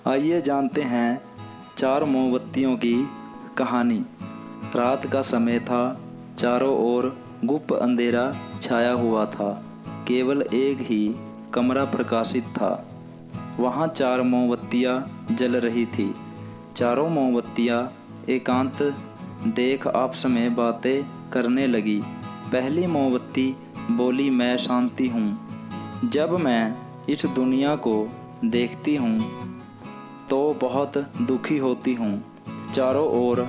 आइए जानते हैं चार मोमबत्तियों की कहानी। रात का समय था। चारों ओर गुप्त अंधेरा छाया हुआ था। केवल एक ही कमरा प्रकाशित था। वहाँ चार मोमबत्तियाँ जल रही थी। चारों मोमबत्तियाँ एकांत देख आपस में बातें करने लगी। पहली मोमबत्ती बोली, मैं शांति हूँ। जब मैं इस दुनिया को देखती हूँ तो बहुत दुखी होती हूँ। चारों ओर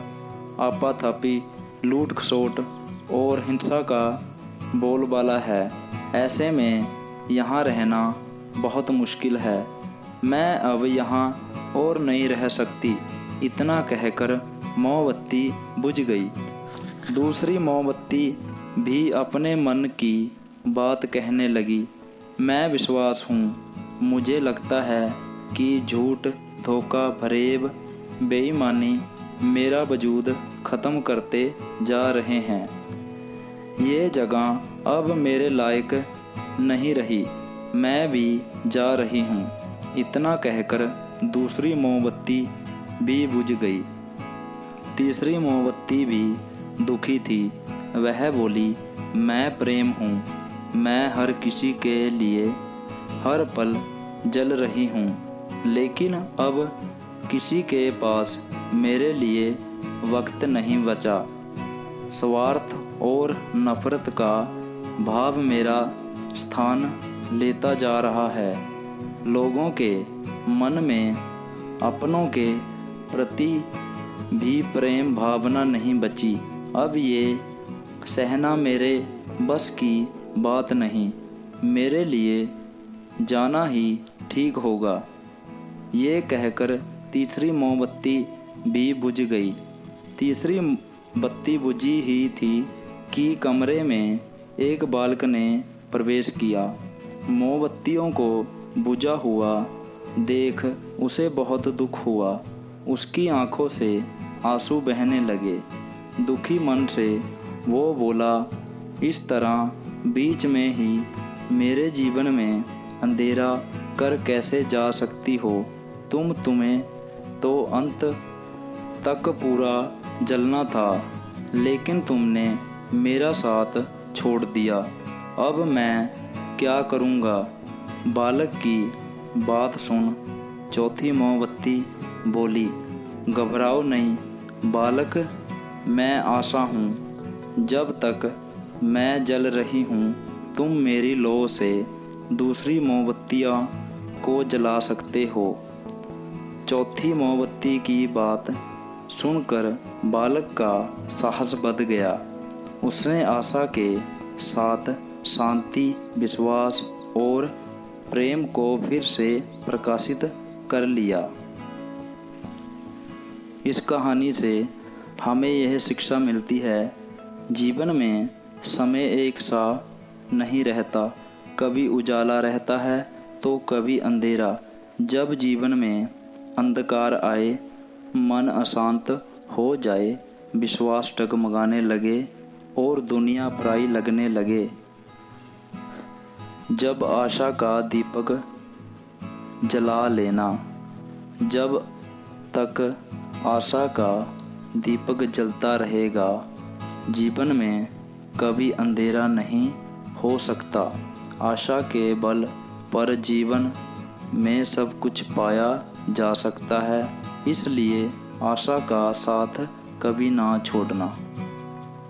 आपाधापी, लूट खसोट और हिंसा का बोलबाला है। ऐसे में यहाँ रहना बहुत मुश्किल है। मैं अब यहाँ और नहीं रह सकती। इतना कहकर मोमबत्ती बुझ गई। दूसरी मोमबत्ती भी अपने मन की बात कहने लगी। मैं विश्वास हूँ। मुझे लगता है कि झूठ, धोखा, फरेब, बेईमानी मेरा वजूद ख़त्म करते जा रहे हैं। ये जगह अब मेरे लायक नहीं रही। मैं भी जा रही हूँ। इतना कहकर दूसरी मोमबत्ती भी बुझ गई। तीसरी मोमबत्ती भी दुखी थी। वह बोली, मैं प्रेम हूँ। मैं हर किसी के लिए हर पल जल रही हूँ, लेकिन अब किसी के पास मेरे लिए वक्त नहीं बचा। स्वार्थ और नफरत का भाव मेरा स्थान लेता जा रहा है। लोगों के मन में अपनों के प्रति भी प्रेम भावना नहीं बची। अब ये सहना मेरे बस की बात नहीं। मेरे लिए जाना ही ठीक होगा। ये कहकर तीसरी मोमबत्ती भी बुझ गई। तीसरी बत्ती बुझी ही थी कि कमरे में एक बालक ने प्रवेश किया। मोमबत्तियों को बुझा हुआ देख उसे बहुत दुख हुआ। उसकी आंखों से आंसू बहने लगे। दुखी मन से वो बोला, इस तरह बीच में ही मेरे जीवन में अंधेरा कर कैसे जा सकती हो? तुम्हें तो अंत तक पूरा जलना था, लेकिन तुमने मेरा साथ छोड़ दिया। अब मैं क्या करूँगा? बालक की बात सुन चौथी मोमबत्ती बोली, घबराओ नहीं बालक, मैं आशा हूँ। जब तक मैं जल रही हूँ तुम मेरी लौ से दूसरी मोमबत्तियाँ को जला सकते हो। चौथी मोमबत्ती की बात सुनकर बालक का साहस बढ़ गया। उसने आशा के साथ शांति, विश्वास और प्रेम को फिर से प्रकाशित कर लिया। इस कहानी से हमें यह शिक्षा मिलती है, जीवन में समय एक सा नहीं रहता। कभी उजाला रहता है तो कभी अंधेरा। जब जीवन में अंधकार आए, मन अशांत हो जाए, विश्वास डगमगाने लगे और दुनिया पराई लगने लगे, जब आशा का दीपक जला लेना। जब तक आशा का दीपक जलता रहेगा, जीवन में कभी अंधेरा नहीं हो सकता। आशा के बल पर जीवन में सब कुछ पाया जा सकता है। इसलिए आशा का साथ कभी ना छोड़ना।